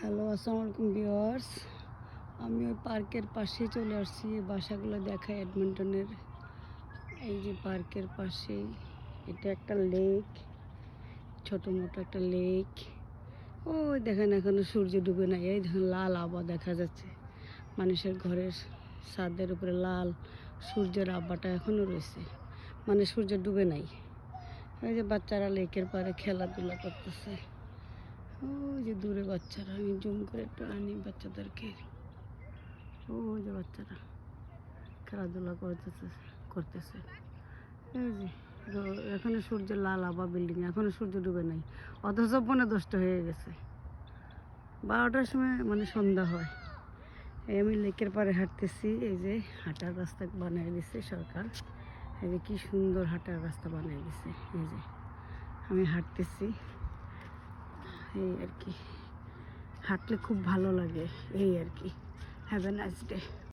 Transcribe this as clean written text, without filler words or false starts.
Hello, আসসালামু আলাইকুম viewers. আমি ওই পার্কের পাশেই চলে আসছি। বাসাগুলো দেখায় এডমন্টনের। এই যে পার্কের পাশেই এটা একটা লেক, ছোট মোটো একটা লেক। ওই দেখেন এখনো সূর্য ডুবে নাই। এই দেখেন লাল আভা দেখা যাচ্ছে মানুষের ঘরের ছাদের উপরে। লাল সূর্যের আভাটা এখনো রয়েছে, মানে সূর্য ডুবে নাই। এই যে বাচ্চারা লেকের পাড়ে খেলাধুলা করতেছে। ওই যে দূরে বাচ্চারা, আমি জুম করে একটু আনি বাচ্চাদেরকে। ওই যে বাচ্চারা খেলাধুলা করতেছে। এই যে এখানে সূর্যের লাল আভা বিল্ডিং, এখনো সূর্য ডুবে নাই, অথচ 10:30 হয়ে গেছে। 12টার সময় মানে সন্ধ্যা হয়। এই আমি লেকের পাড়ে হাঁটতেছি। এই যে হাঁটার রাস্তা বানিয়ে দিছে সরকার। এই যে কি সুন্দর হাঁটার রাস্তা বানিয়ে দিছে। এই যে আমি হাঁটতেছি, এই আর কি। হাঁটলে খুব ভালো লাগে, এই আর কি। Have a nice day.